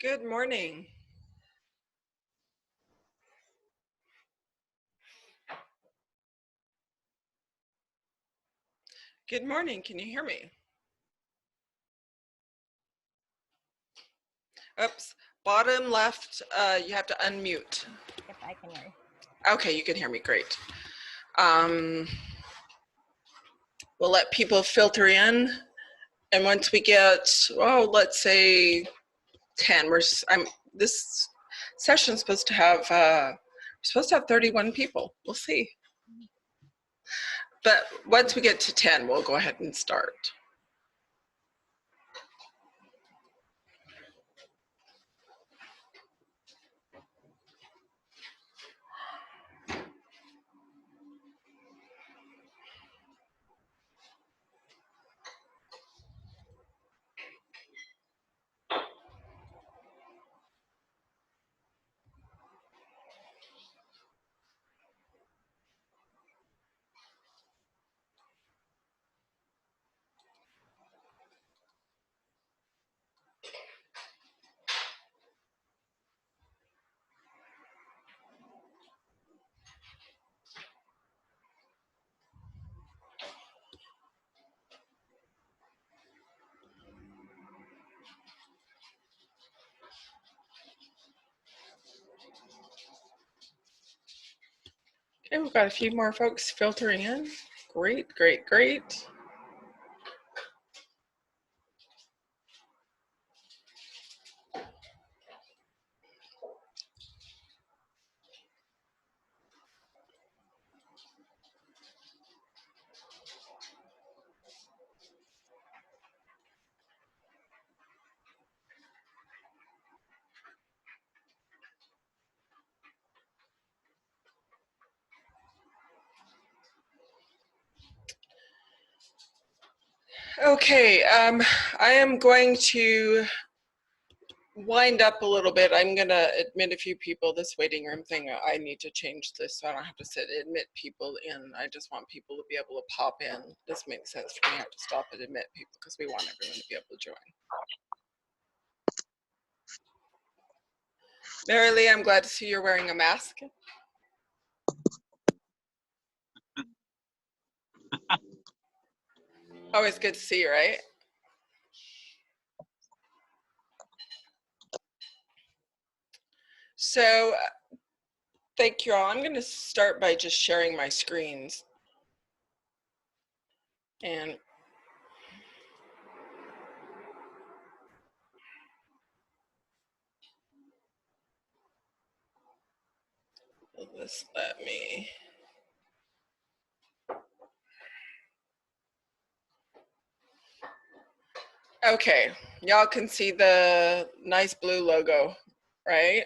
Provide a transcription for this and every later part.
Good morning. Good morning. Can you hear me? Oops. Bottom left, you have to unmute. If I can hear you. Okay, you can hear me. Great. We'll let people filter in. And once we get, oh, let's say 10, this session's supposed to have, we're supposed to have 31 people. We'll see. But once we get to 10, we'll go ahead and start. Okay, we've got a few more folks filtering in. Great, great, great. Okay, I am going to wind up a little bit. I'm going to admit a few people. This waiting room thing, I need to change this so I don't have to admit people in. I just want people to be able to pop in. This makes sense for me to have to stop and admit people because we want everyone to be able to join. Mary Lee, I'm glad to see you're wearing a mask. Always good to see you, right? So thank you all. I'm going to start by just sharing my screens. And will this let me? Okay, y'all can see the nice blue logo, right?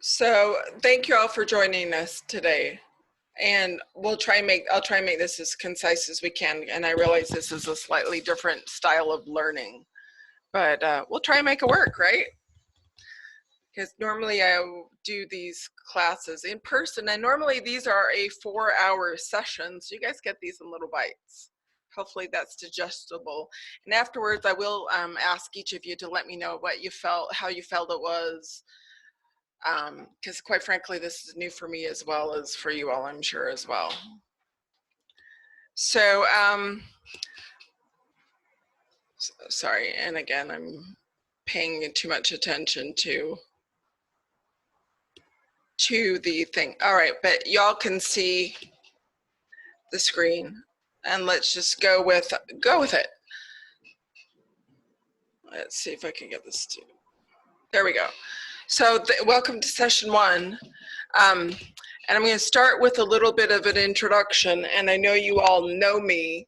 So thank you all for joining us today. And I'll try and make this as concise as we can. And I realize this is a slightly different style of learning, but we'll try and make it work, right? Because normally I do these classes in person, and normally these are a 4-hour session, so you guys get these in little bites. Hopefully that's digestible. And afterwards I will ask each of you to let me know what you felt, how you felt it was, because quite frankly this is new for me as well as for you all, I'm sure, as well. So sorry, and again I'm paying too much attention to the thing. All right, but y'all can see the screen, and let's just go with it. Let's see if I can get this to, there we go. So welcome to session 1. And I'm going to start with a little bit of an introduction, and I know you all know me,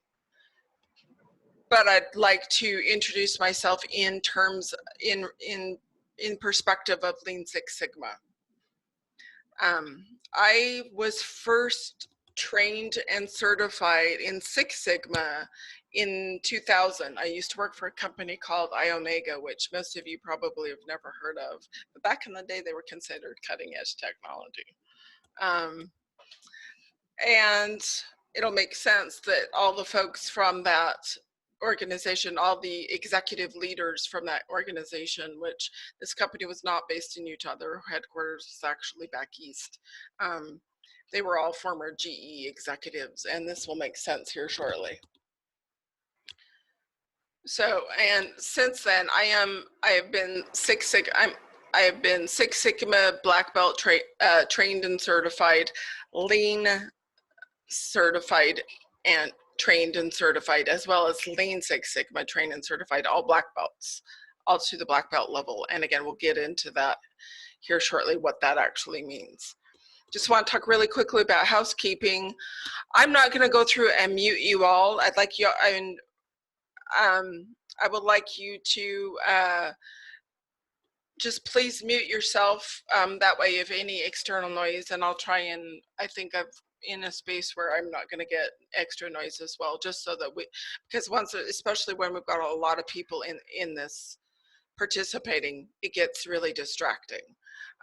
but I'd like to introduce myself in terms, in perspective of Lean Six Sigma. I was first trained and certified in Six Sigma in 2000. I used to work for a company called iOmega, which most of you probably have never heard of, but back in the day they were considered cutting edge technology. And it'll make sense that all the folks from that organization, all the executive leaders from that organization, which this company was not based in Utah, their headquarters was actually back east. They were all former GE executives, and this will make sense here shortly. So, and since then, I have been Six Sigma black belt trained and certified, Lean certified, and trained and certified, as well as Lean Six Sigma trained and certified, all black belts, all to the black belt level. And again, we'll get into that here shortly, what that actually means. Just want to talk really quickly about housekeeping. I'm not going to go through and mute you all. I'd like you, I would like you to just please mute yourself. That way, if any external noise, and I'll try and, I think I've in a space where I'm not going to get extra noise as well, just so that because once, especially when we've got a lot of people in this participating, it gets really distracting.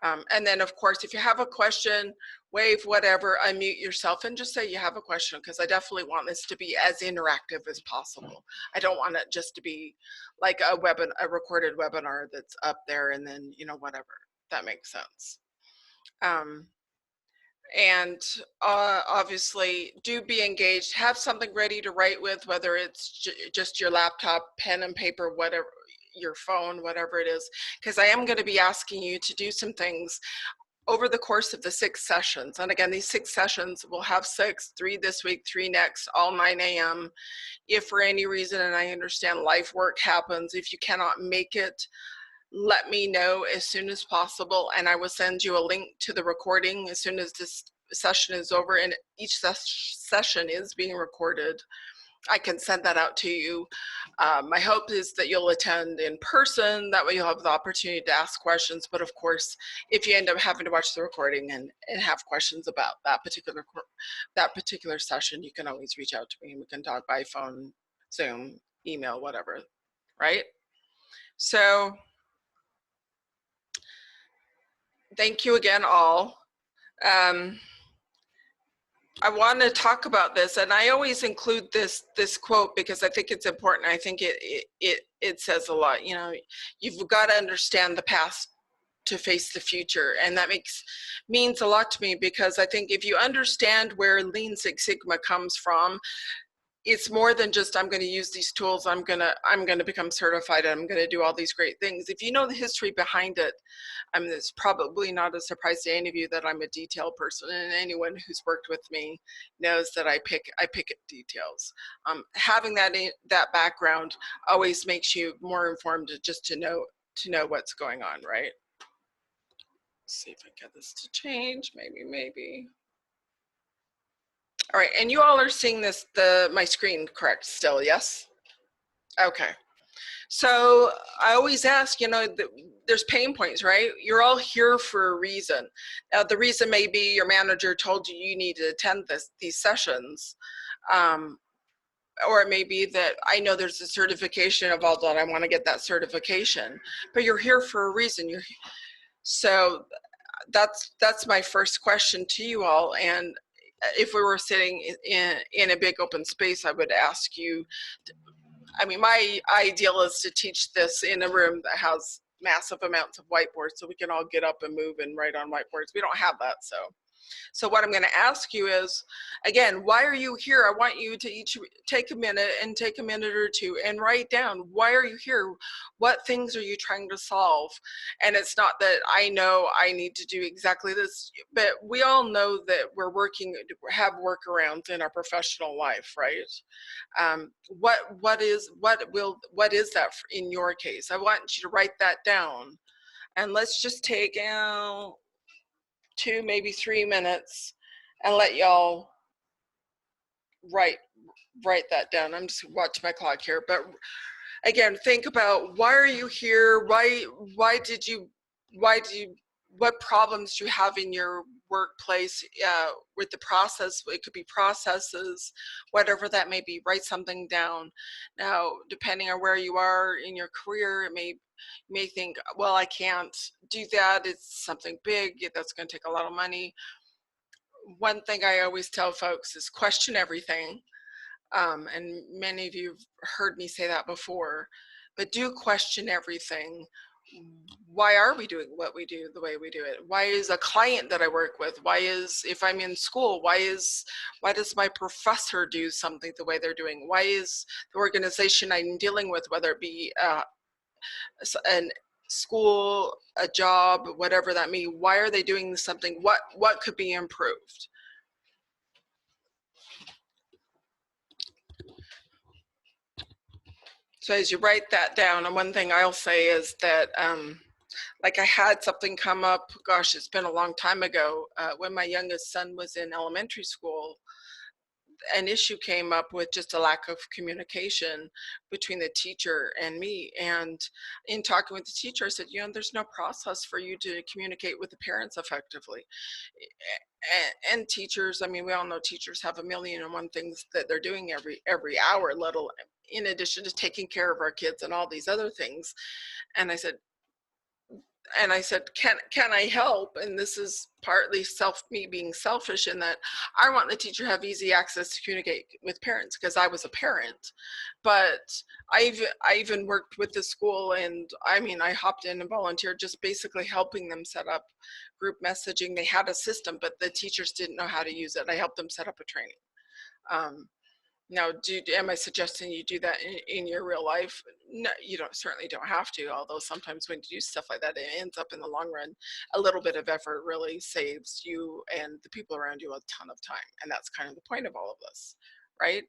And then, of course, if you have a question, wave, whatever, unmute yourself and just say you have a question, because I definitely want this to be as interactive as possible. I don't want it just to be like a recorded webinar that's up there and then, whatever. That makes sense. And obviously, do be engaged. Have something ready to write with, whether it's just your laptop, pen and paper, whatever, your phone, whatever it is, because I am going to be asking you to do some things over the course of the 6 sessions. And again, these 6 sessions, we'll have 6, 3 this week, 3 next, all 9 a.m. If for any reason, and I understand life work happens, if you cannot make it, let me know as soon as possible, and I will send you a link to the recording as soon as this session is over, and each session is being recorded. I can send that out to you. My hope is that you'll attend in person. That way you'll have the opportunity to ask questions. But of course, if you end up having to watch the recording and have questions about that particular session, you can always reach out to me and we can talk by phone, Zoom, email, whatever, right? So thank you again, all. I want to talk about this, and I always include this quote because I think it's important. I think it says a lot. You've got to understand the past to face the future, and that means a lot to me, because I think if you understand where Lean Six Sigma comes from, it's more than just I'm going to use these tools, I'm going to become certified, and I'm going to do all these great things. If you know the history behind it, it's probably not a surprise to any of you that I'm a detail person, and anyone who's worked with me knows that I pick at details. Having that background always makes you more informed, just to know what's going on, right? Let's see if I get this to change. Maybe. All right, and you all are seeing my screen correct still, yes? Okay. So I always ask, there's pain points, right? You're all here for a reason. Now, the reason may be your manager told you you need to attend these sessions. Or it may be that I know there's a certification involved and I want to get that certification, but you're here for a reason. So that's my first question to you all. And if we were sitting in a big open space, I would ask you, my ideal is to teach this in a room that has massive amounts of whiteboards so we can all get up and move and write on whiteboards. We don't have that, so what I'm going to ask you is, again, why are you here? I want you to each take a minute or two and write down, why are you here? What things are you trying to solve? And it's not that I know I need to do exactly this, but we all know that have workarounds in our professional life, right? What is that in your case? I want you to write that down, and let's just take 2, maybe 3 minutes and let y'all write that down. I'm just watching my clock here, but again, think about, why are you here? What problems do you have in your workplace with the process? It could be processes, whatever that may be. Write something down. Now, depending on where you are in your career, you may think, well, I can't do that. It's something big. That's going to take a lot of money. one thing I always tell folks is question everything. And many of you have heard me say that before, but do question everything. Why are we doing what we do the way we do it? Why is a client that I work with, if I'm in school, why does my professor do something the way they're doing? Why is the organization I'm dealing with, whether it be a school, a job, whatever that may be, why are they doing something? What could be improved? So as you write that down, and one thing I'll say is that, like I had something come up, gosh, it's been a long time ago, when my youngest son was in elementary school. An issue came up with just a lack of communication between the teacher and me. And in talking with the teacher, I said, there's no process for you to communicate with the parents effectively. And teachers, I mean, we all know teachers have a million and one things that they're doing every hour, let alone in addition to taking care of our kids and all these other things. And I said, can I help? And this is partly me being selfish in that I want the teacher to have easy access to communicate with parents because I was a parent. But I even worked with the school, and I mean, I hopped in and volunteered, just basically helping them set up group messaging. They had a system, but the teachers didn't know how to use it. I helped them set up a training. Now, am I suggesting you do that in your real life? No, you certainly don't have to, although sometimes when you do stuff like that, it ends up in the long run, a little bit of effort really saves you and the people around you a ton of time. And that's kind of the point of all of this, right?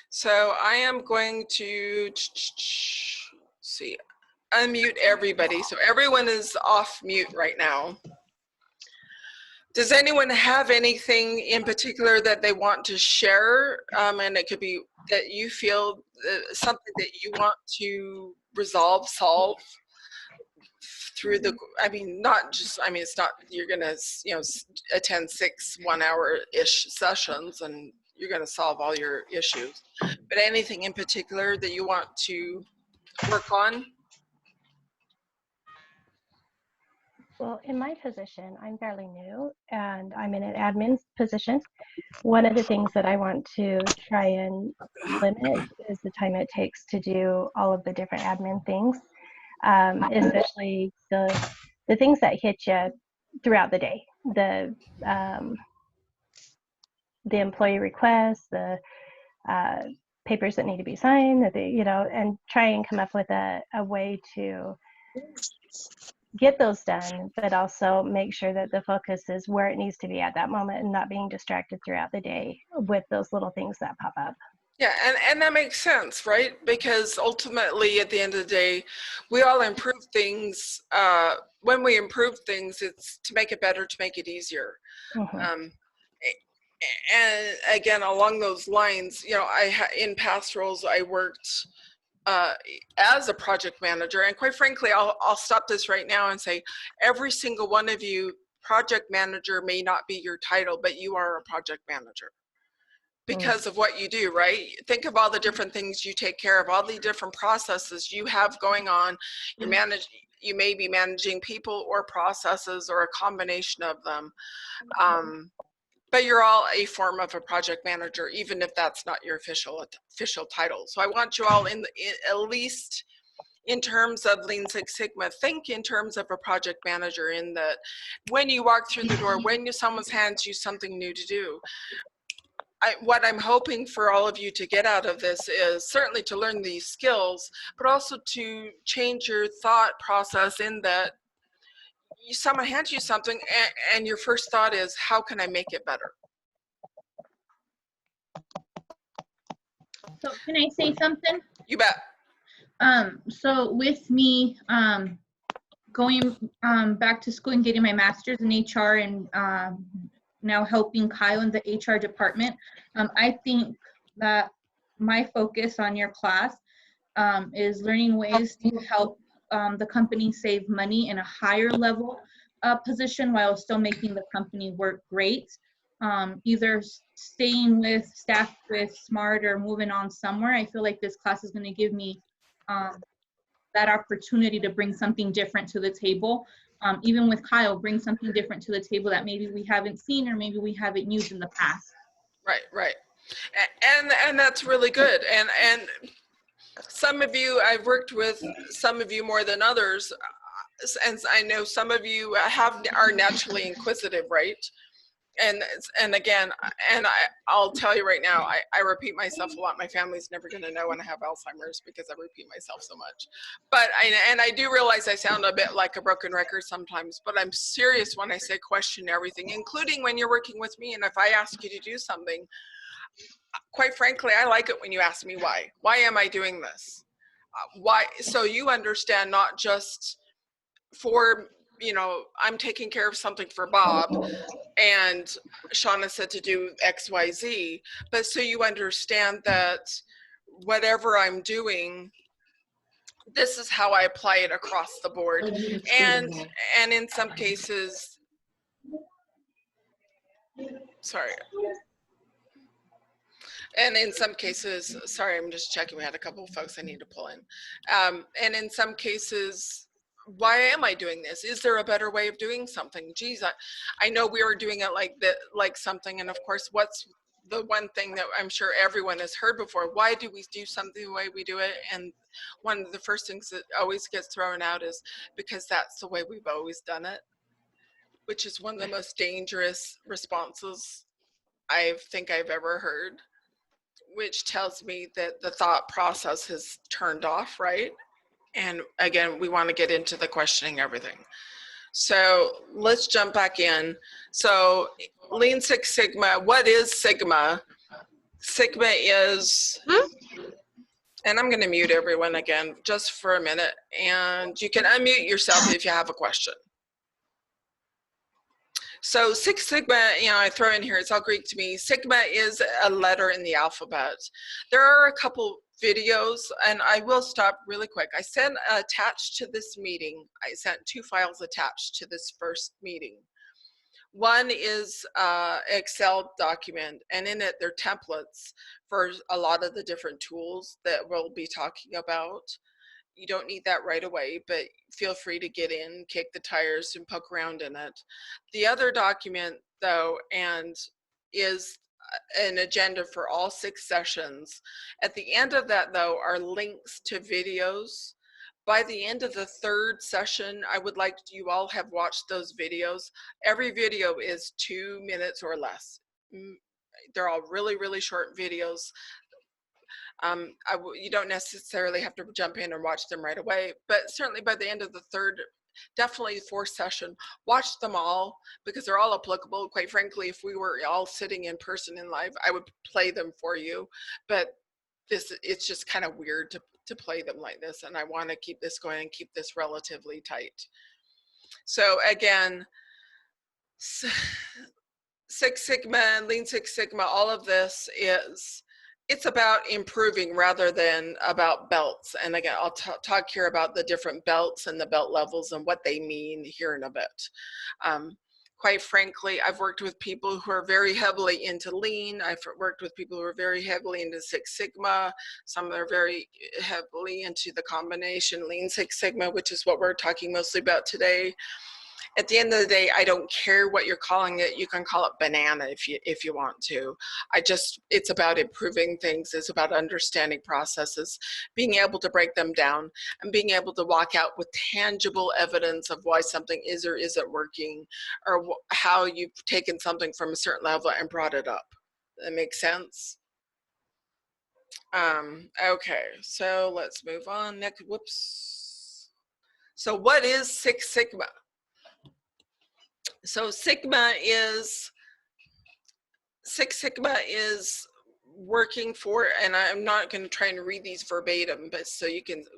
So I am going to see, unmute everybody. So everyone is off mute right now. Does anyone have anything in particular that they want to share? And it could be that you feel something that you want to solve through it's not, you're gonna, attend 6 1-hour-ish sessions and you're gonna solve all your issues. But anything in particular that you want to work on? Well, in my position, I'm fairly new and I'm in an admin position. One of the things that I want to try and limit is the time it takes to do all of the different admin things, especially the things that hit you throughout the day. The employee requests, the papers that need to be signed, and try and come up with a way to get those done, but also make sure that the focus is where it needs to be at that moment and not being distracted throughout the day with those little things that pop up. Yeah, and that makes sense, right? Because ultimately, at the end of the day, we all improve things. When we improve things, it's to make it better, to make it easier. Mm-hmm. And again, along those lines, in past roles, I worked as a project manager, and quite frankly, I'll stop this right now and say, every single one of you, project manager may not be your title, but you are a project manager because of what you do, right? Think of all the different things you take care of, all the different processes you have going on. You may be managing people or processes or a combination of them. But you're all a form of a project manager, even if that's not your official title. So I want you all at least in terms of Lean Six Sigma, think in terms of a project manager, in that when you walk through the door, when someone hands you something new to do, what I'm hoping for all of you to get out of this is certainly to learn these skills, but also to change your thought process in that someone hands you something and your first thought is, how can I make it better? So can I say something? You bet. So with me going back to school and getting my master's in HR and now helping Kyle in the HR department, I think that my focus on your class is learning ways to help the company save money in a higher level position while still making the company work great. Either staying with staff with SMART or moving on somewhere. I feel like this class is going to give me that opportunity to bring something different to the table. Even with Kyle, bring something different to the table that maybe we haven't seen or maybe we haven't used in the past. Right. And that's really good. And some of you, I've worked with some of you more than others, and I know some of you are naturally inquisitive, right? And again, I'll tell you right now, I repeat myself a lot. My family's never going to know when I have Alzheimer's because I repeat myself so much. But I do realize I sound a bit like a broken record sometimes, but I'm serious when I say question everything, including when you're working with me. And if I ask you to do something, quite frankly, I like it when you ask me why. Why am I doing this? Why? So you understand, not just for, I'm taking care of something for Bob and Shauna said to do X, Y, Z, but so you understand that whatever I'm doing, this is how I apply it across the board. And in some cases, sorry. And in some cases, sorry, I'm just checking. We had a couple of folks I need to pull in. And in some cases, why am I doing this? Is there a better way of doing something? Geez, I know we were doing it like something. And of course, what's the one thing that I'm sure everyone has heard before? Why do we do something the way we do it? And one of the first things that always gets thrown out is because that's the way we've always done it, which is one of the most dangerous responses I think I've ever heard, which tells me that the thought process has turned off, right? And again, we want to get into the questioning everything. So let's jump back in. So Lean Six Sigma, what is Sigma? Sigma is, and I'm going to mute everyone again just for a minute, and you can unmute yourself if you have a question. So Six Sigma, I throw in here, it's all Greek to me. Sigma is a letter in the alphabet. There are a couple videos, and I will stop really quick. I sent attached to this meeting, I sent 2 files attached to this first meeting. One is Excel document, and in it there are templates for a lot of the different tools that we'll be talking about. You don't need that right away, but feel free to get in, kick the tires, and poke around in it. The other document, though, is an agenda for all 6 sessions. At the end of that, though, are links to videos. By the end of the 3rd session, I would like you all have watched those videos. Every video is 2 minutes or less. They're all really, really short videos. You don't necessarily have to jump in and watch them right away, but certainly by the end of the 3rd, definitely 4th session, watch them all because they're all applicable. Quite frankly, if we were all sitting in person in live, I would play them for you, but it's just kind of weird to play them like this, and I want to keep this going and keep this relatively tight. So again, Six Sigma, Lean Six Sigma, all of this it's about improving rather than about belts. And again, I'll talk here about the different belts and the belt levels and what they mean here in a bit. Quite frankly, I've worked with people who are very heavily into lean. I've worked with people who are very heavily into Six Sigma. Some are very heavily into the combination Lean Six Sigma, which is what we're talking mostly about today. At the end of the day, I don't care what you're calling it. You can call it banana if you want to. It's about improving things. It's about understanding processes, being able to break them down, and being able to walk out with tangible evidence of why something is or isn't working, or how you've taken something from a certain level and brought it up. That makes sense? Okay, so let's move on. Next, whoops. So what is Six Sigma? So Six Sigma is working for, and I'm not going to try and read these verbatim, but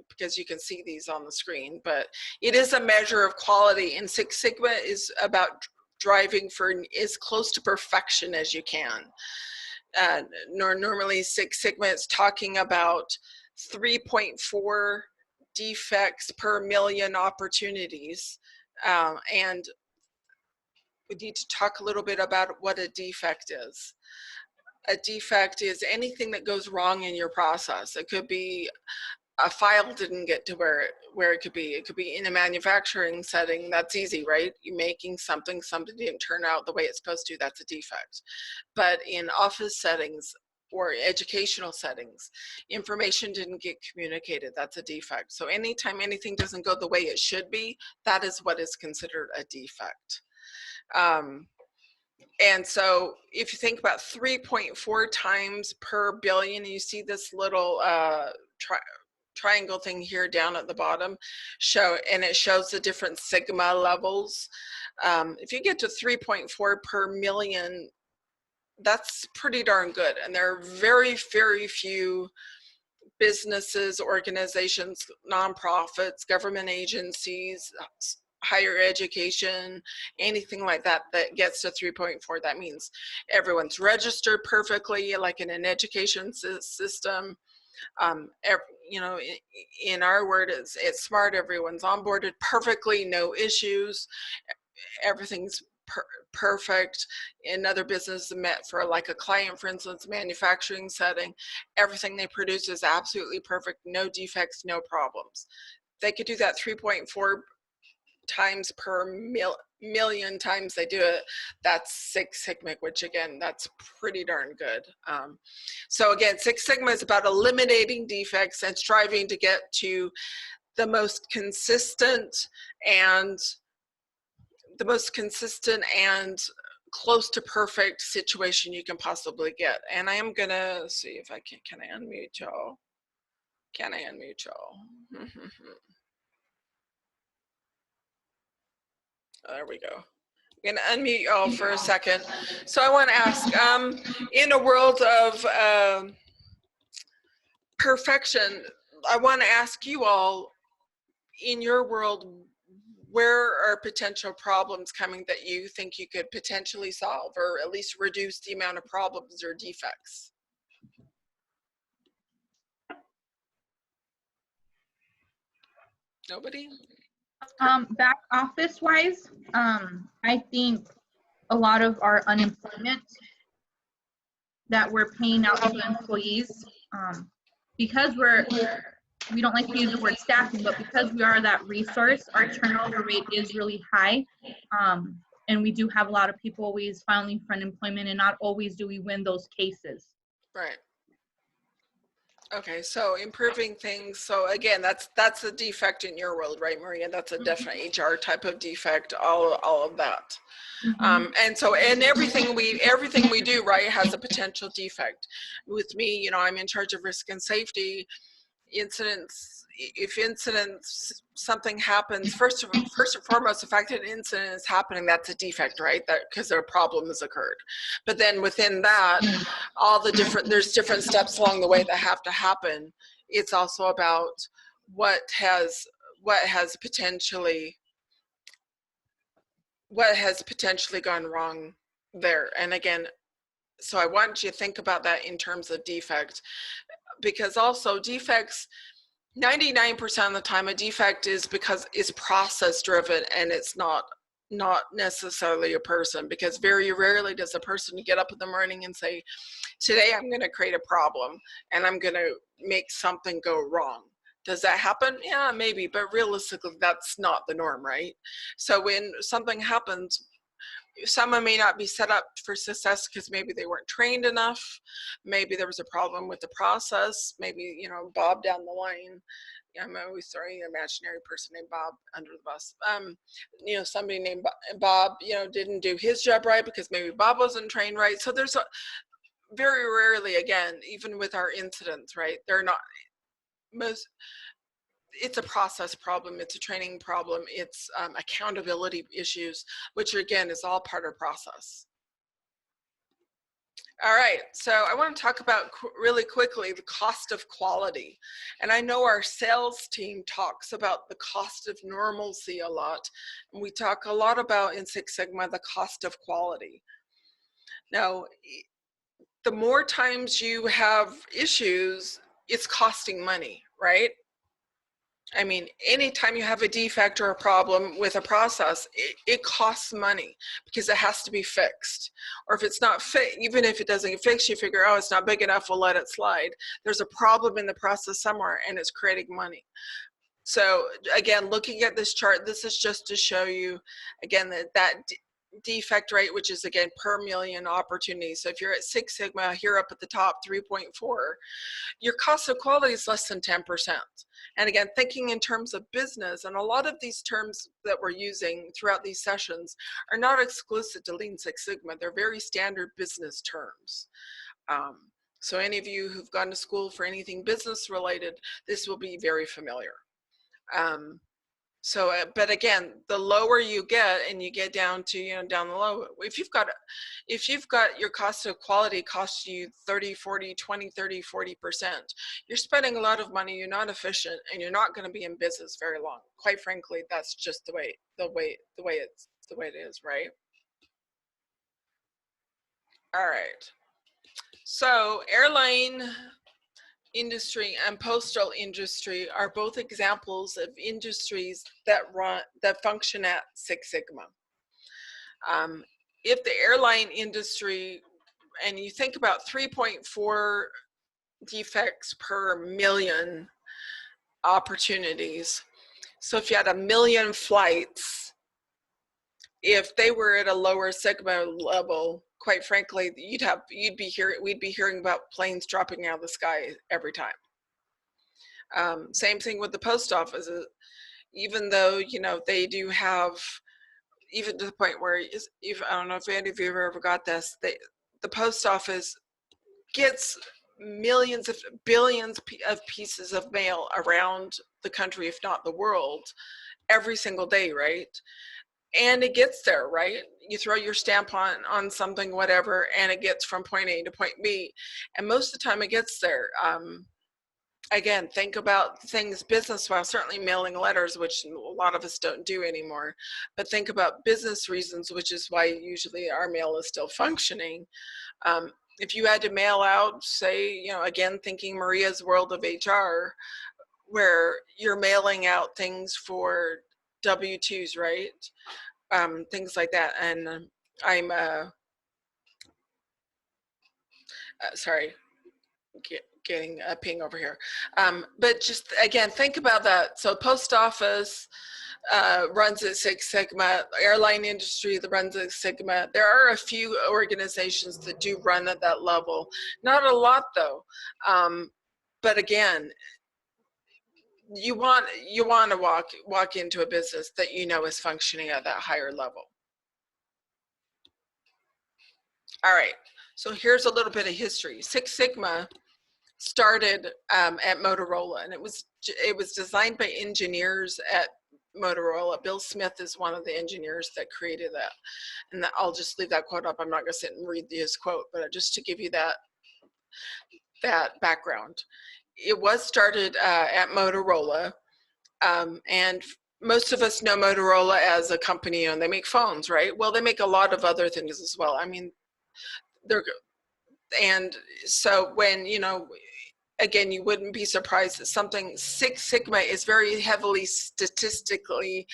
because you can see these on the screen, but it is a measure of quality, and Six Sigma is about driving for as close to perfection as you can. Normally Six Sigma is talking about 3.4 defects per million opportunities, and we need to talk a little bit about what a defect is. A defect is anything that goes wrong in your process. It could be a file didn't get to where it could be. It could be in a manufacturing setting. That's easy, right? You're making something didn't turn out the way it's supposed to. That's a defect. But in office settings or educational settings, information didn't get communicated. That's a defect. So anytime anything doesn't go the way it should be, that is what is considered a defect. And so if you think about 3.4 times per billion, you see this little triangle thing here down at the bottom, and it shows the different sigma levels. If you get to 3.4 per million, that's pretty darn good. And there are very, very few businesses, organizations, nonprofits, government agencies, higher education, anything like that that gets to 3.4. That means everyone's registered perfectly, like in an education system. You know, in our word, it's smart. Everyone's onboarded perfectly, no issues. Everything's perfect. In other businesses met for like a client, for instance, manufacturing setting, everything they produce is absolutely perfect, no defects, no problems. They could do that 3.4 times per million times they do it. That's Six Sigma, which again, that's pretty darn good. So again, Six Sigma is about eliminating defects and striving to get to the most consistent and close to perfect situation you can possibly get. And I am gonna see if I can I unmute y'all? Can I unmute y'all? There we go. I'm gonna unmute y'all for a second. So I want to ask, in a world of perfection, I want to ask you all, in your world, where are potential problems coming that you think you could potentially solve, or at least reduce the amount of problems or defects? Nobody? Back office wise, I think a lot of our unemployment that we're paying out to employees, because we don't like to use the word staffing, but because we are that resource, our turnover rate is really high. And we do have a lot of people always filing for unemployment, and not always do we win those cases. Right. Okay, so improving things. So again, that's a defect in your world, right, Maria? That's a definite HR type of defect, all of that. And so, and everything we do, right, has a potential defect. With me, you know, I'm in charge of risk and safety. Incidents, if something happens, first and foremost, the fact that an incident is happening, that's a defect, right? That because a problem has occurred. But then within that, there's different steps along the way that have to happen. It's also about what has potentially gone wrong there. And again, so I want you to think about that in terms of defect, because also defects, 99% of the time a defect is because it's process driven, and it's not necessarily a person, because very rarely does a person get up in the morning and say, today I'm going to create a problem and I'm going to make something go wrong. Does that happen? Yeah, maybe, but realistically that's not the norm, right? So when something happens, someone may not be set up for success because maybe they weren't trained enough. Maybe there was a problem with the process. Maybe, you know, Bob down the line, I'm always throwing an imaginary person named Bob under the bus. You know, somebody named Bob, you know, didn't do his job right because maybe Bob wasn't trained right. So there's very rarely, again, even with our incidents, right, they're not, it's a process problem, it's a training problem, it's accountability issues, which again is all part of process. All right, so I want to talk about really quickly the cost of quality. And I know our sales team talks about the cost of normalcy a lot. And we talk a lot about in Six Sigma the cost of quality. Now, the more times you have issues, it's costing money, right? I mean, anytime you have a defect or a problem with a process, it costs money because it has to be fixed. Or if it's not fixed, even if it doesn't get fixed, you figure, oh, it's not big enough, we'll let it slide. There's a problem in the process somewhere and it's creating money. So again, looking at this chart, this is just to show you, again, that defect rate, which is again per million opportunities. So if you're at 6 Sigma, here up at the top, 3.4, your cost of quality is less than 10%. And again, thinking in terms of business, and a lot of these terms that we're using throughout these sessions are not exclusive to Lean Six Sigma. They're very standard business terms. So any of you who've gone to school for anything business related, this will be very familiar. But again, the lower you get and you get down to, you know, down the low, if you've got your cost of quality costs you 30, 40, 20, 30, 40%, you're spending a lot of money, you're not efficient, and you're not going to be in business very long. Quite frankly, that's just the way it is, right? All right. So airline industry and postal industry are both examples of industries that function at Six Sigma. If the airline industry, and you think about 3.4 defects per million opportunities, so if you had 1 million flights, if they were at a lower Sigma level, quite frankly, we'd be hearing about planes dropping out of the sky every time. Same thing with the post office. Even though, you know, they do have, even to the point where, I don't know if any of you have ever got this, the post office gets millions of billions of pieces of mail around the country, if not the world, every single day, right? And it gets there, right? You throw your stamp on something, whatever, and it gets from point A to point B. And most of the time it gets there. Again, think about things business-wise, certainly mailing letters, which a lot of us don't do anymore, but think about business reasons, which is why usually our mail is still functioning. If you had to mail out, say, you know, again, thinking Maria's world of HR, where you're mailing out things for W-2s, right? Things like that. And I'm, sorry, getting a ping over here. But just, again, think about that. So post office runs at Six Sigma, airline industry that runs at Sigma. There are a few organizations that do run at that level. Not a lot though. But again, you want to walk into a business that you know is functioning at that higher level. All right, so here's a little bit of history. Six Sigma started at Motorola, and it was designed by engineers at Motorola. Bill Smith is one of the engineers that created that. And I'll just leave that quote up. I'm not going to sit and read his quote, but just to give you that background. It was started at Motorola, and most of us know Motorola as a company, and they make phones, right? Well, they make a lot of other things as well. I mean, and so when, you know, again, you wouldn't be surprised that something Six Sigma is very heavily statistically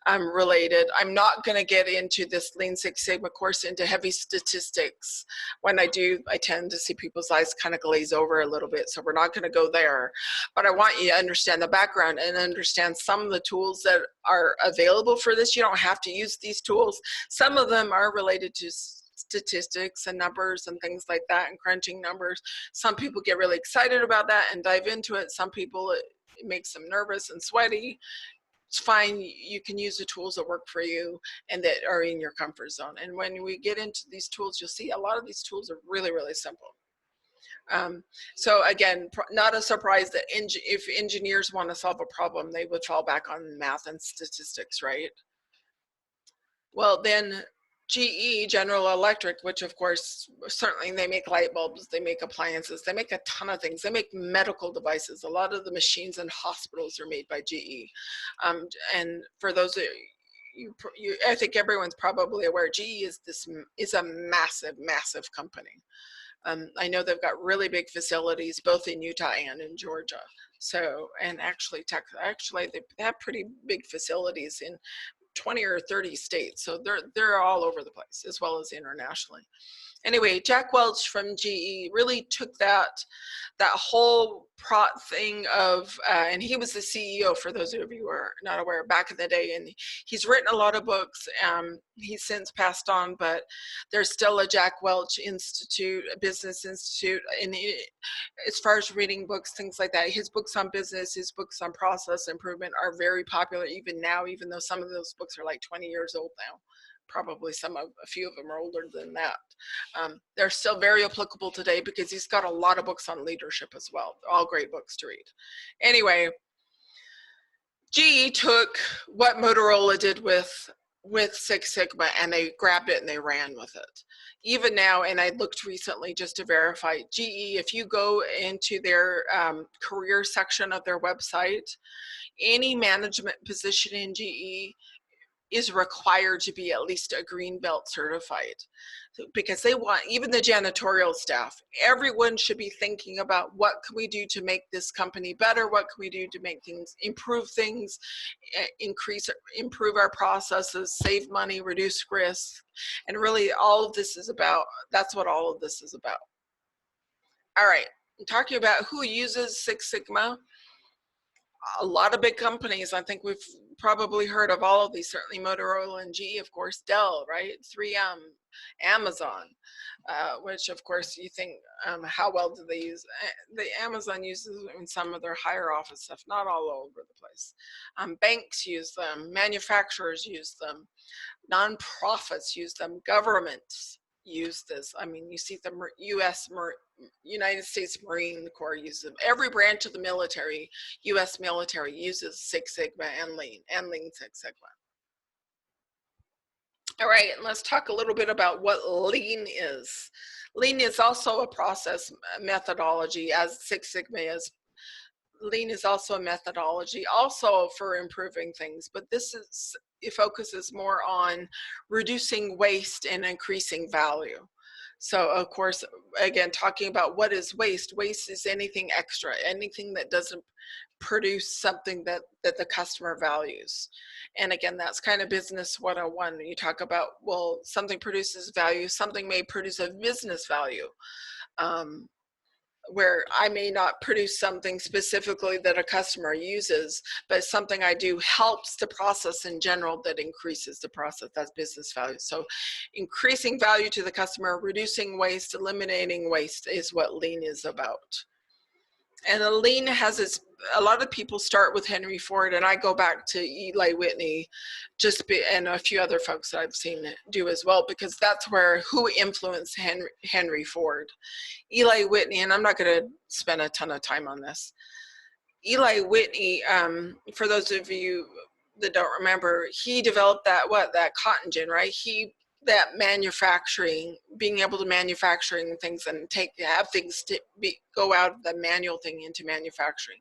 related. I'm not going to get into this Lean Six Sigma course into heavy statistics. When I do, I tend to see people's eyes kind of glaze over a little bit, so we're not going to go there. But I want you to understand the background and understand some of the tools that are available for this. You don't have to use these tools. Some of them are related to statistics and numbers and things like that, and crunching numbers. Some people get really excited about that and dive into it. Some people, it makes them nervous and sweaty. It's fine. You can use the tools that work for you and that are in your comfort zone. And when we get into these tools, you'll see a lot of these tools are really, really simple. So again, not a surprise that if engineers want to solve a problem, they would fall back on math and statistics, right? Well, then GE, General Electric, which of course, certainly they make light bulbs, they make appliances, they make a ton of things. They make medical devices. A lot of the machines in hospitals are made by GE. And for those of you, I think everyone's probably aware, GE is a massive, massive company. I know they've got really big facilities, both in Utah and in Georgia. So, and actually they have pretty big facilities in 20 or 30 states. So they're all over the place, as well as internationally. Anyway, Jack Welch from GE really took that whole thing of, and he was the CEO, for those of you who are not aware, back in the day, and he's written a lot of books. He's since passed on, but there's still a Jack Welch Institute, a business institute, and as far as reading books, things like that, his books on business, his books on process improvement are very popular even now, even though some of those books are like 20 years old now. Probably a few of them are older than that. They're still very applicable today because he's got a lot of books on leadership as well. They're all great books to read. Anyway, GE took what Motorola did with Six Sigma, and they grabbed it and they ran with it. Even now, and I looked recently just to verify, GE, if you go into their career section of their website, any management position in GE is required to be at least a green belt certified, because they want, even the janitorial staff, everyone should be thinking about what can we do to make this company better, what can we do to make things, improve things, improve our processes, save money, reduce risk. And really all of this is about, that's what all of this is about. All right, I'm talking about who uses Six Sigma. A lot of big companies. I think we've probably heard of all of these, certainly Motorola and GE, of course, Dell, right? 3M, Amazon, which of course you think, how well do they use? The Amazon uses in some of their higher office stuff, not all over the place. Banks use them, manufacturers use them, nonprofits use them, governments use this. I mean, you see the United States Marine Corps uses them. Every branch of the military, U.S. military, uses Six Sigma and Lean Six Sigma. All right, and let's talk a little bit about what Lean is. Lean is also a process methodology, as Six Sigma is. Lean is also a methodology, also for improving things, but it focuses more on reducing waste and increasing value. So of course, again, talking about what is waste. Waste is anything extra, anything that doesn't produce something that the customer values. And again, that's kind of business 101. You talk about, well, something produces value, something may produce a business value. Where I may not produce something specifically that a customer uses, but something I do helps the process in general that increases the process. That's business value. So increasing value to the customer, reducing waste, eliminating waste is what Lean is about. And the Lean has a lot of people start with Henry Ford, and I go back to Eli Whitney, and a few other folks that I've seen do as well, because that's who influenced Henry Ford. Eli Whitney, and I'm not going to spend a ton of time on this. Eli Whitney, for those of you that don't remember, he developed that cotton gin, right? That manufacturing, being able to manufacturing things and have things go out of the manual thing into manufacturing.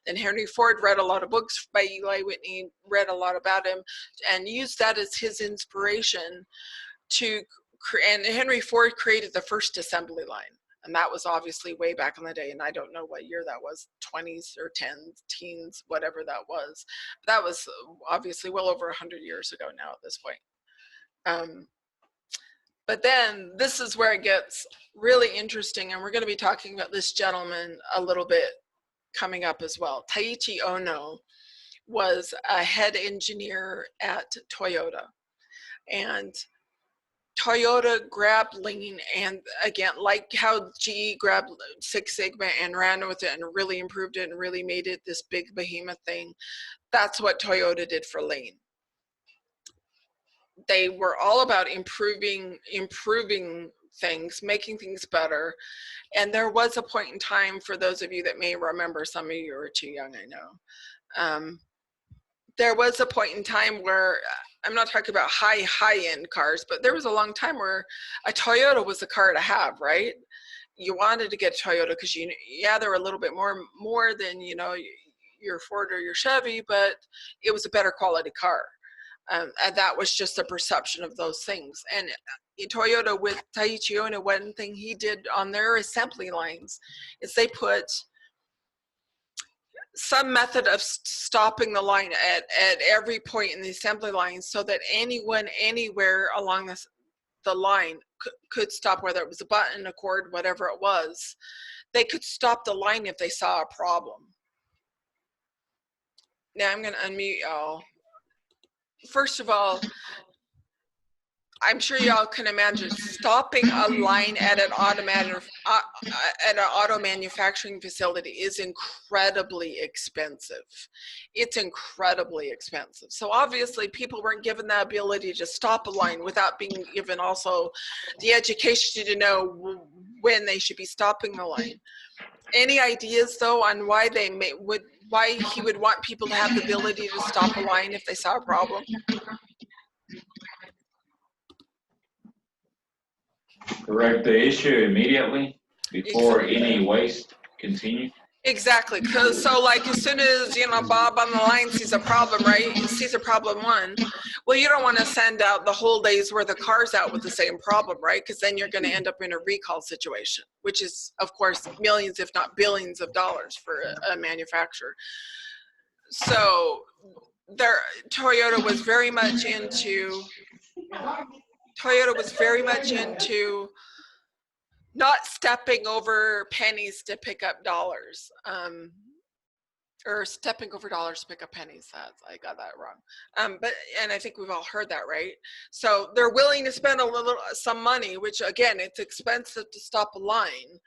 Then Henry Ford read a lot of books by Eli Whitney, read a lot about him, and used that as his inspiration and Henry Ford created the first assembly line. And that was obviously way back in the day, and I don't know what year that was, 20s or 10s, teens, whatever that was. But that was obviously well over 100 years ago now at this point. But then this is where it gets really interesting, and we're going to be talking about this gentleman a little bit coming up as well. Taiichi Ohno was a head engineer at Toyota, and Toyota grabbed Lean, and again, like how GE grabbed Six Sigma and ran with it and really improved it and really made it this big behemoth thing, that's what Toyota did for Lean. They were all about improving things, making things better. And there was a point in time, for those of you that may remember, some of you are too young, I know. There was a point in time where, I'm not talking about high-end cars, but there was a long time where a Toyota was the car to have, right? You wanted to get a Toyota because they were a little bit more than, your Ford or your Chevy, but it was a better quality car. And that was just a perception of those things. And Toyota, with Taiichi Ohno, one thing he did on their assembly lines is they put some method of stopping the line at every point in the assembly line so that anyone anywhere along the line could stop, whether it was a button, a cord, whatever it was. They could stop the line if they saw a problem. Now I'm going to unmute y'all. First of all, I'm sure y'all can imagine stopping a line at an auto manufacturing facility is incredibly expensive. It's incredibly expensive. So obviously people weren't given the ability to stop a line without being given also the education to know when they should be stopping the line. Any ideas though on why why he would want people to have the ability to stop a line if they saw a problem? Correct the issue immediately before any waste continue. Exactly. So like as soon as, you know, Bob on the line sees a problem, right? Sees a problem one. Well, you don't want to send out the whole day's worth of cars out with the same problem, right? Because then you're going to end up in a recall situation, which is, of course, millions, if not billions of dollars for a manufacturer. So Toyota was very much into not stepping over pennies to pick up dollars, or stepping over dollars to pick up pennies. I got that wrong. And I think we've all heard that, right? So they're willing to spend some money, which again, it's expensive to stop a line,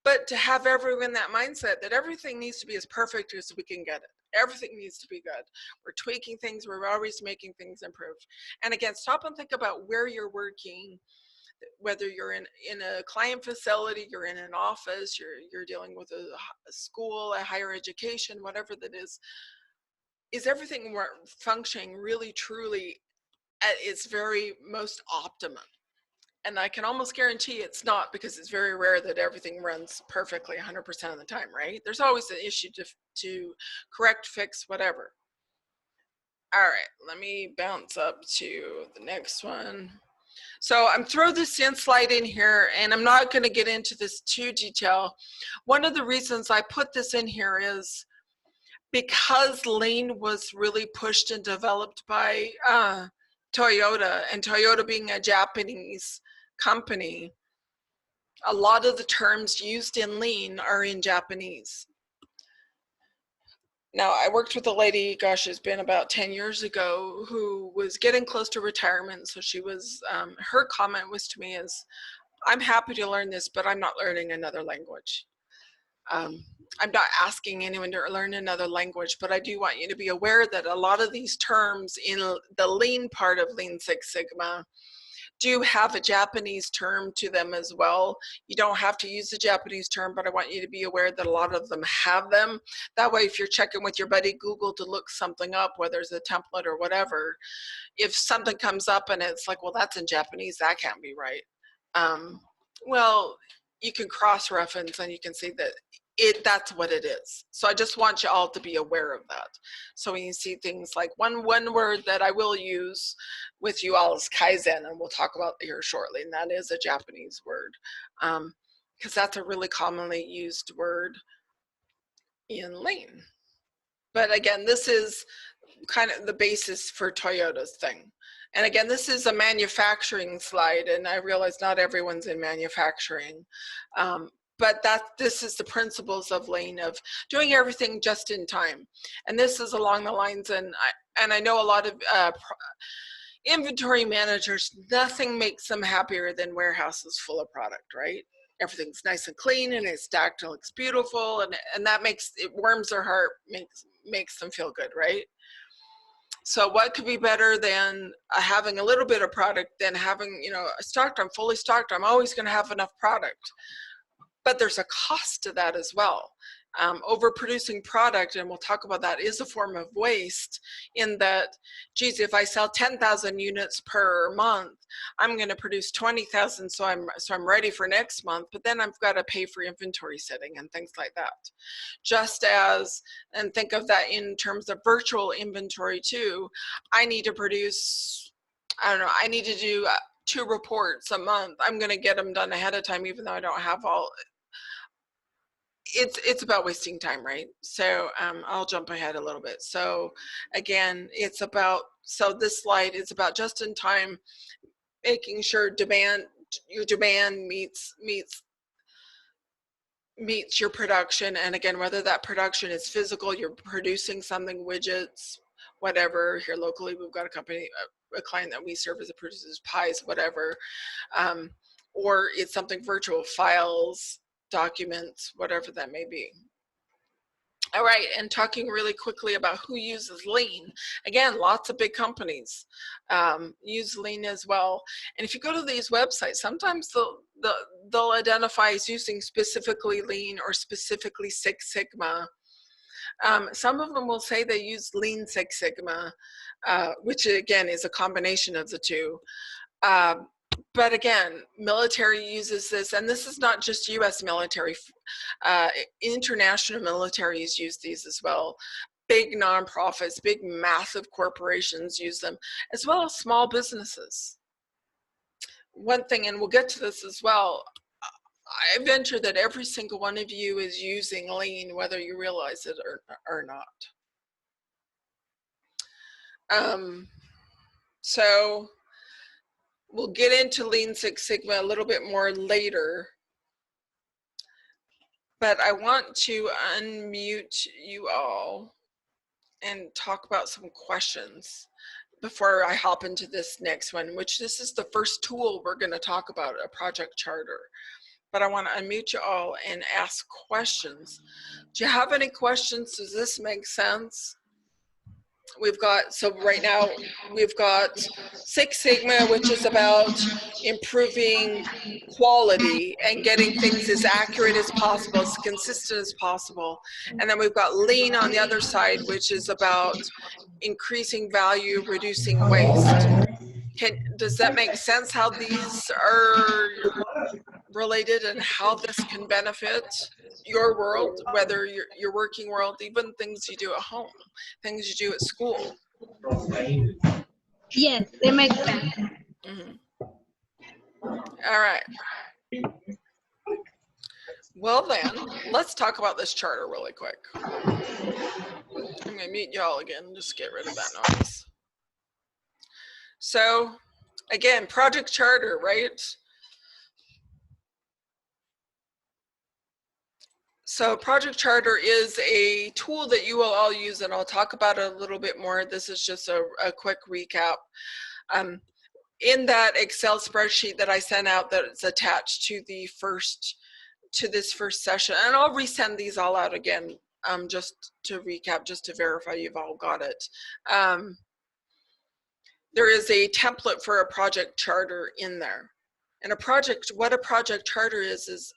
but to have everyone in that mindset that everything needs to be as perfect as we can get it. Everything needs to be good. We're tweaking things. We're always making things improve. And again, stop and think about where you're working, whether you're in a client facility, you're in an office, you're dealing with a school, a higher education, whatever that is everything functioning really truly at its very most optimum? And I can almost guarantee it's not, because it's very rare that everything runs perfectly 100% of the time, right? There's always an issue to correct, fix, whatever. All right, let me bounce up to the next one. So I'm throw this slide in here, and I'm not going to get into this too detail. One of the reasons I put this in here is because Lean was really pushed and developed by Toyota, and Toyota being a Japanese company, a lot of the terms used in Lean are in Japanese. Now, I worked with a lady, gosh, it's been about 10 years ago, who was getting close to retirement. So she was, her comment was to me is, I'm happy to learn this, but I'm not learning another language. I'm not asking anyone to learn another language, but I do want you to be aware that a lot of these terms in the Lean part of Lean Six Sigma do have a Japanese term to them as well. You don't have to use the Japanese term, but I want you to be aware that a lot of them have them. That way, if you're checking with your buddy Google to look something up, whether it's a template or whatever, if something comes up and it's like, well, that's in Japanese, that can't be right. Well, you can cross-reference and you can see that that's what it is. So I just want you all to be aware of that. So when you see things like one word that I will use with you all is Kaizen, and we'll talk about it here shortly, and that is a Japanese word, because that's a really commonly used word in Lean. But again, this is kind of the basis for Toyota's thing. And again, this is a manufacturing slide, and I realize not everyone's in manufacturing. But this is the principles of Lean, of doing everything just in time. And this is along the lines, and I know a lot of inventory managers, nothing makes them happier than warehouses full of product, right? Everything's nice and clean and it's stacked and looks beautiful, and that warms their heart, makes them feel good, right? So what could be better than having a little bit of product than having, you know, I'm fully stocked, I'm always going to have enough product. But there's a cost to that as well. Overproducing product, and we'll talk about that, is a form of waste, in that, geez, if I sell 10,000 units per month, I'm going to produce 20,000, so I'm ready for next month, but then I've got to pay for inventory setting and things like that. Just as, and think of that in terms of virtual inventory too, I need to produce, I don't know, I need to do 2 reports a month. I'm going to get them done ahead of time, even though I don't have it's about wasting time, right? So I'll jump ahead a little bit. So again, it's about, so this slide is about just in time, making sure your demand meets your production. And again, whether that production is physical, you're producing something, widgets, whatever. Here locally, we've got a company, a client that we serve as, a produces pies, whatever, or it's something virtual, files, documents, whatever that may be. All right, and talking really quickly about who uses Lean. Again, lots of big companies use Lean as well. And if you go to these websites, sometimes they'll identify as using specifically Lean or specifically Six Sigma. Some of them will say they use Lean Six Sigma, which again is a combination of the two. But again, military uses this, and this is not just US military, international militaries use these as well. Big nonprofits, big massive corporations use them, as well as small businesses. One thing, and we'll get to this as well, I venture that every single one of you is using Lean, whether you realize it or not. So we'll get into Lean Six Sigma a little bit more later, but I want to unmute you all and talk about some questions before I hop into this next one, which this is the first tool we're going to talk about, a project charter. But I want to unmute you all and ask questions. Do you have any questions? Does this make sense? We've got, so right now we've got Six Sigma, which is about improving quality and getting things as accurate as possible, as consistent as possible. And then we've got Lean on the other side, which is about increasing value, reducing waste. Does that make sense how these are related and how this can benefit your world, whether your working world, even things you do at home, things you do at school? Yes, it makes sense. All right. Well then, let's talk about this charter really quick. I'm gonna mute y'all again, just get rid of that noise. So again, project charter, right? So project charter is a tool that you will all use, and I'll talk about it a little bit more. This is just a quick recap. In that Excel spreadsheet that I sent out that's attached to this first session, and I'll resend these all out again, just to recap, just to verify you've all got it. There is a template for a project charter in there. And what a project charter is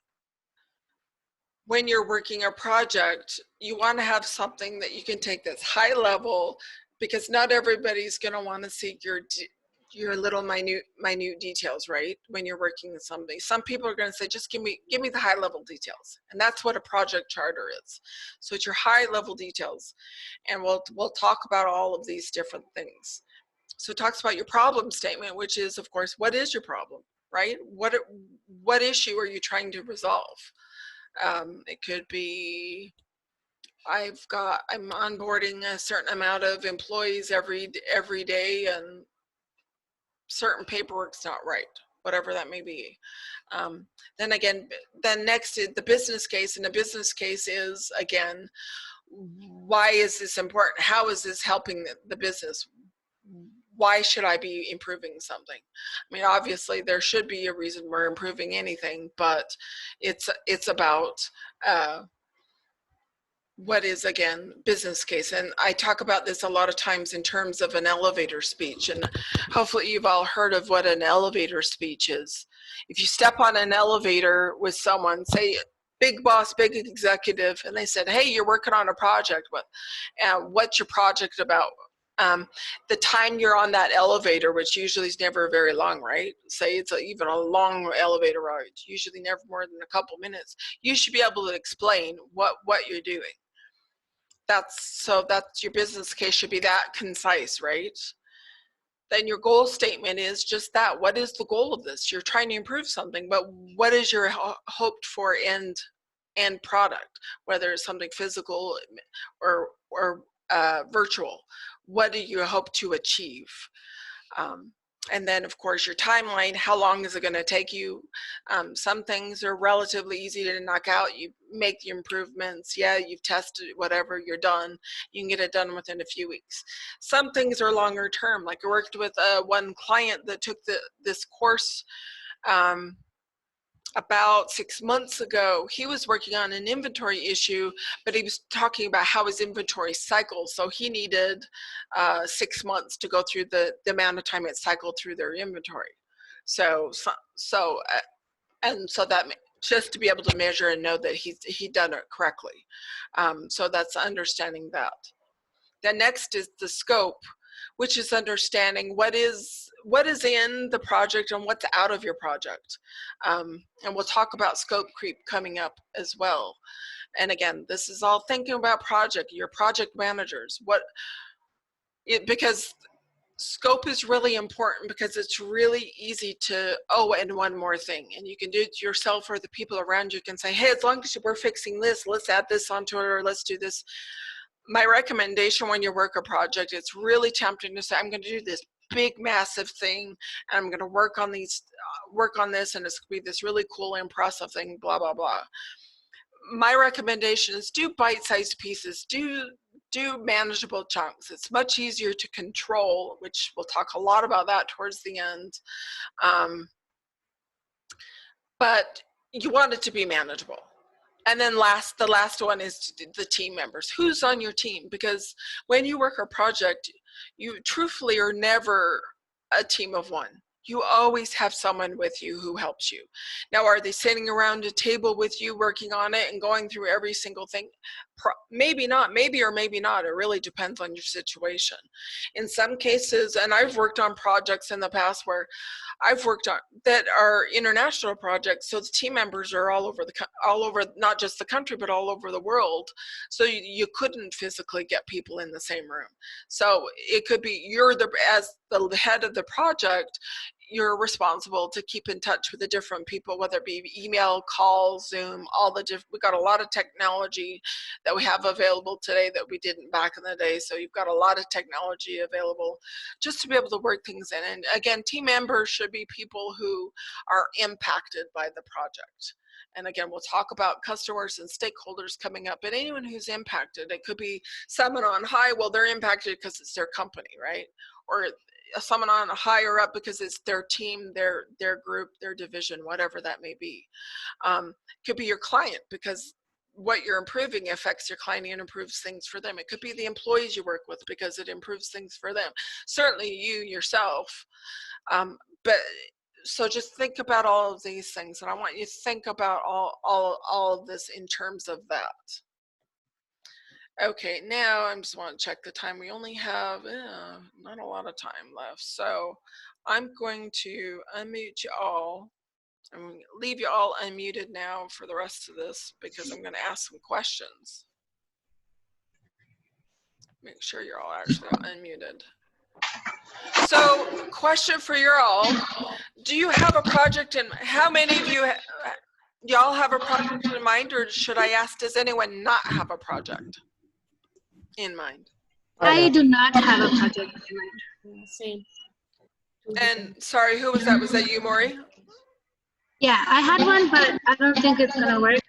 when you're working a project, you want to have something that you can take that's high level, because not everybody's going to want to see your little minute details, right? When you're working with somebody, some people are going to say, just give me the high level details. And that's what a project charter is. So it's your high level details. And we'll talk about all of these different things. So it talks about your problem statement, which is, of course, what is your problem, right? What issue are you trying to resolve? It could be, I'm onboarding a certain amount of employees every day, and certain paperwork's not right, whatever that may be. Then next is the business case, and the business case is, again, why is this important? How is this helping the business? Why should I be improving something? I mean, obviously there should be a reason we're improving anything, but it's about what is, again, business case. And I talk about this a lot of times in terms of an elevator speech, and hopefully you've all heard of what an elevator speech is. If you step on an elevator with someone, say big boss, big executive, and they said, hey, you're working on a project, what's your project about? The time you're on that elevator, which usually is never very long, right? Say it's even a long elevator ride, usually never more than a couple minutes. You should be able to explain what you're doing. That's your business case should be that concise, right? Then your goal statement is just that. What is the goal of this? You're trying to improve something, but what is your hoped for end end product, whether it's something physical or virtual. What do you hope to achieve? And then, of course, your timeline. How long is it going to take you? Some things are relatively easy to knock out. You make the improvements. Yeah, you've tested it, whatever, you're done. You can get it done within a few weeks. Some things are longer term. Like I worked with one client that took this course about 6 months ago. He was working on an inventory issue, but he was talking about how his inventory cycles. So he needed 6 months to go through the amount of time it cycled through their inventory. So that just to be able to measure and know that he'd done it correctly. So that's understanding that. The next is the scope, which is understanding what is in the project and what's out of your project. And we'll talk about scope creep coming up as well. And again, this is all thinking about your project managers. Because scope is really important, because it's really easy to, and one more thing, and you can do it yourself, or the people around you can say, hey, as long as we're fixing this, let's add this onto it, or let's do this. My recommendation when you work a project, it's really tempting to say, I'm going to do this big, massive thing, and I'm going to work on this, and it's going to be this really cool, impressive thing, blah, blah, blah. My recommendation is do bite-sized pieces, do manageable chunks. It's much easier to control, which we'll talk a lot about that towards the end. But you want it to be manageable. And then the last one is the team members. Who's on your team? Because when you work a project, you truthfully are never a team of one. You always have someone with you who helps you. Now, are they sitting around a table with you working on it and going through every single thing? Maybe not, maybe or maybe not. It really depends on your situation. In some cases, and I've worked on projects in the past where I've worked on that are international projects, so the team members are all over not just the country, but all over the world. So you couldn't physically get people in the same room. So it could be as the head of the project, you're responsible to keep in touch with the different people, whether it be email, call, Zoom, we've got a lot of technology that we have available today that we didn't back in the day. So you've got a lot of technology available just to be able to work things in. And again, team members should be people who are impacted by the project. And again, we'll talk about customers and stakeholders coming up, but anyone who's impacted, it could be someone on high, well, they're impacted because it's their company, right? Or someone on a higher up because it's their team, their group, their division, whatever that may be. Could be your client, because what you're improving affects your client and improves things for them. It could be the employees you work with because it improves things for them. Certainly you yourself. So just think about all of these things, and I want you to think about all of this in terms of that. Okay, now I just want to check the time. We only have not a lot of time left. So I'm going to unmute you all. I'm going to leave you all unmuted now for the rest of this, because I'm going to ask some questions. Make sure you're all actually unmuted. So question for you all. Do you have a project in, how many of y'all have a project in mind, or should I ask, does anyone not have a project in mind? I do not have a project in mind. Same. And sorry, who was that? Was that you, Maury? Yeah, I had one, but I don't think it's gonna work.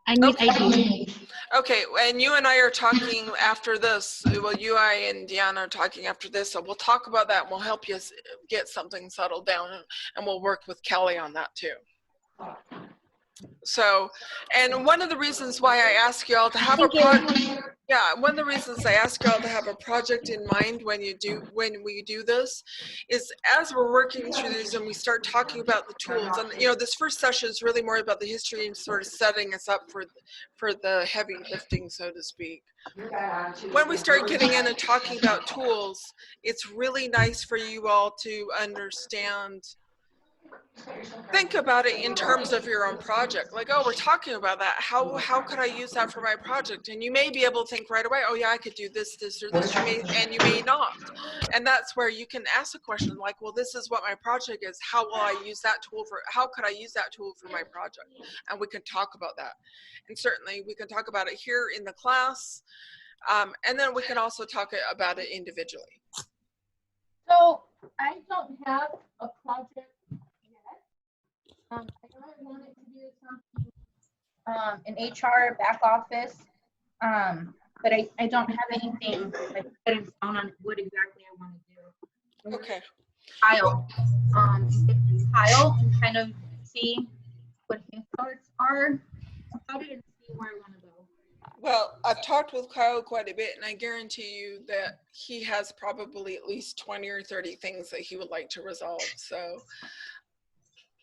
I need ideas. Okay, and you and I are talking after this. Well, I and Deanna are talking after this, so we'll talk about that, and we'll help you get something settled down, and we'll work with Kelly on that too. So, and one of the reasons why I ask y'all to have one of the reasons I ask y'all to have a project in mind when we do this is, as we're working through these and we start talking about the tools, and this first session is really more about the history and sort of setting us up for the heavy lifting, so to speak. When we start getting in and talking about tools, it's really nice for you all to understand think about it in terms of your own project. Like, oh, we're talking about that. How could I use that for my project? And you may be able to think right away, oh yeah, I could do this, this, or this. You may, and you may not. And that's where you can ask a question like, well, this is what my project is. How will I use that tool for, how could I use that tool for my project? And we can talk about that. And certainly we can talk about it here in the class. And then we can also talk about it individually. So I don't have a project yet. I know I wanted to do something in HR, back office, but I don't have anything like set in stone on what exactly I want to do. Okay. Kyle, Kyle, and kind of see what his thoughts are about it and see where I want to go. Well, I've talked with Kyle quite a bit, and I guarantee you that he has probably at least 20 or 30 things that he would like to resolve. So,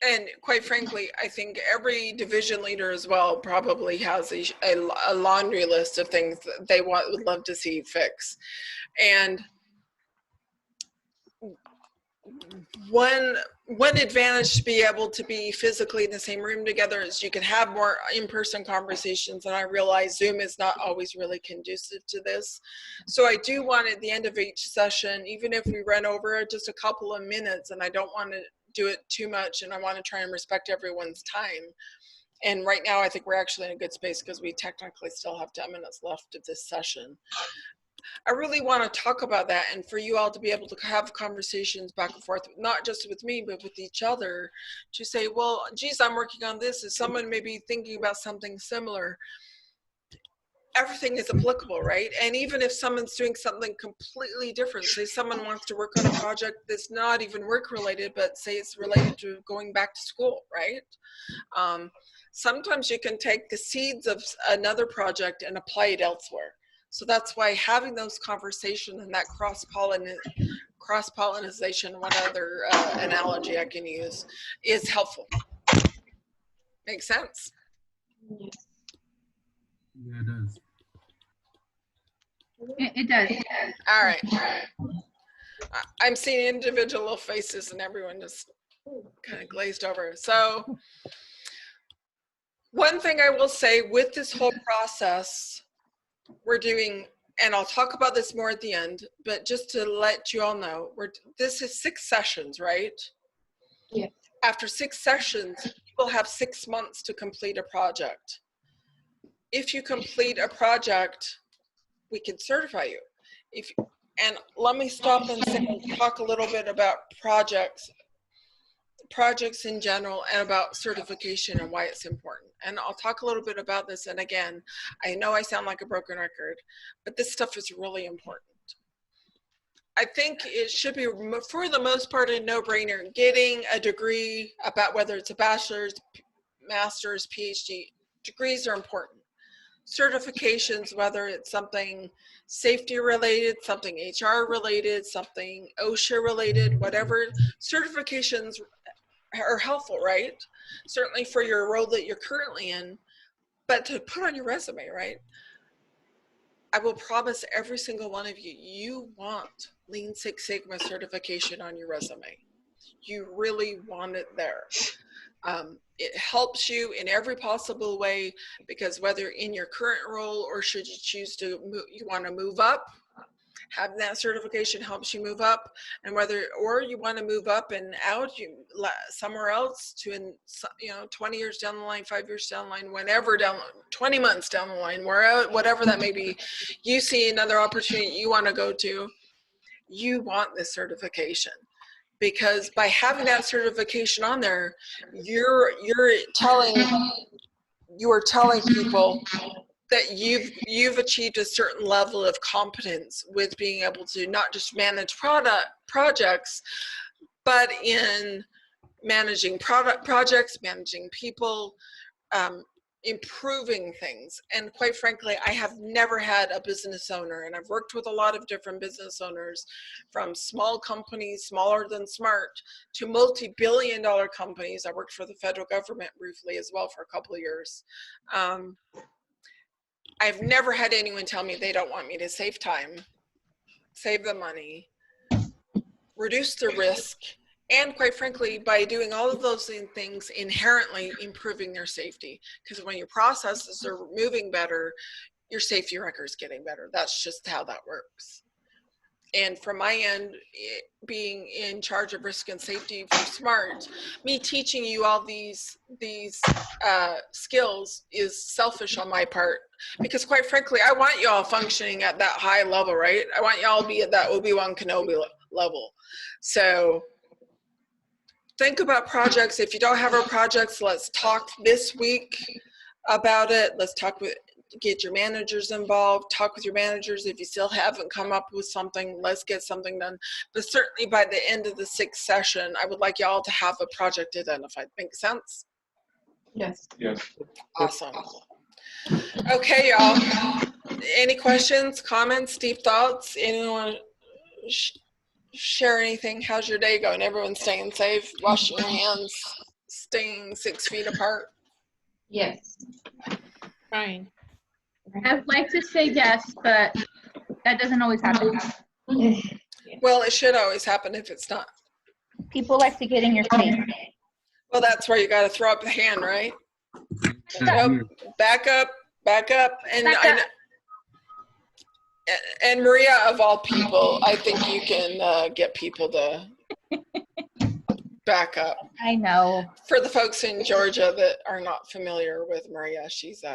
and quite frankly, I think every division leader as well probably has a laundry list of things that they would love to see fix. And one advantage to be able to be physically in the same room together is you can have more in-person conversations, and I realize Zoom is not always really conducive to this. So I do want at the end of each session, even if we run over just a couple of minutes, and I don't want to do it too much, and I want to try and respect everyone's time. And right now I think we're actually in a good space because we technically still have 10 minutes left of this session. I really want to talk about that, and for you all to be able to have conversations back and forth, not just with me, but with each other, to say, well, geez, I'm working on this. Is someone maybe thinking about something similar? Everything is applicable, right? And even if someone's doing something completely different, say someone wants to work on a project that's not even work related, but say it's related to going back to school, right? Sometimes you can take the seeds of another project and apply it elsewhere. So that's why having those conversations and that cross-pollination, one other analogy I can use, is helpful. Makes sense? Yeah, it does. It does. All right. I'm seeing individual faces and everyone just kind of glazed over. So one thing I will say with this whole process, we're doing, and I'll talk about this more at the end, but just to let you all know, this is 6 sessions, right? Yeah. After 6 sessions, you will have 6 months to complete a project. If you complete a project, we can certify you. And let me stop and talk a little bit about projects in general and about certification and why it's important. And I'll talk a little bit about this. And again, I know I sound like a broken record, but this stuff is really important. I think it should be, for the most part, a no-brainer. Getting a degree, about whether it's a bachelor's, master's, PhD, degrees are important. Certifications, whether it's something safety related, something HR related, something OSHA related, whatever, certifications are helpful, right? Certainly for your role that you're currently in, but to put on your resume, right? I will promise every single one of you, you want Lean Six Sigma certification on your resume. You really want it there. It helps you in every possible way, because whether in your current role or should you choose to you want to move up, having that certification helps you move up. And whether, or you want to move up and out somewhere else to, 20 years down the line, 5 years down the line, whenever 20 months down the line, whatever that may be, you see another opportunity you want to go to, you want this certification. Because by having that certification on there, you are telling people that you've achieved a certain level of competence with being able to not just manage projects, but in managing projects, managing people, improving things. And quite frankly, I have never had a business owner, and I've worked with a lot of different business owners, from small companies, smaller than Smart, to multi-billion-dollar companies. I worked for the federal government briefly as well for a couple of years. I've never had anyone tell me they don't want me to save time, save the money, reduce the risk, And quite frankly, by doing all of those things, inherently improving their safety. Because when your processes are moving better, your safety record is getting better. That's just how that works. And from my end, being in charge of risk and safety for SMART, me teaching you all these skills is selfish on my part, because quite frankly, I want you all functioning at that high level, right? I want you all to be at that Obi-Wan Kenobi level. So think about projects. If you don't have our projects, let's talk this week about it. Let's get your managers involved, talk with your managers. If you still haven't come up with something, let's get something done. But certainly by the end of the 6th session, I would like y'all to have a project identified. Make sense? Yes. Yes. Awesome. Okay, y'all. Any questions, comments, deep thoughts? Anyone share anything? How's your day going? Everyone staying safe, washing your hands, staying 6 feet apart? Yes. Fine. I'd like to say yes, but that doesn't always happen. Well, it should always happen if it's not. People like to get in your face. Well, that's where you got to throw up the hand, right? Yeah. Nope. Back up. And Back up. And Maria, of all people, I think you can get people to back up. I know. For the folks in Georgia that are not familiar with Maria, she's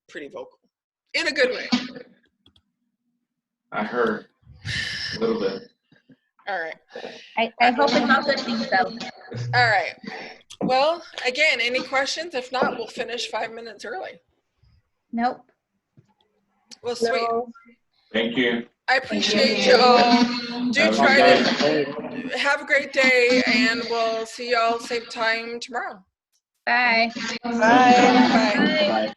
pretty vocal in a good way. I heard a little bit. All right. I hope it's all good things though. All right. Well, again, any questions? If not, we'll finish 5 minutes early. Nope. Well, sweet. Thank you. I appreciate you all. Do Have a try good to have a great day, and we'll see y'all same time tomorrow. Bye. Bye. Bye.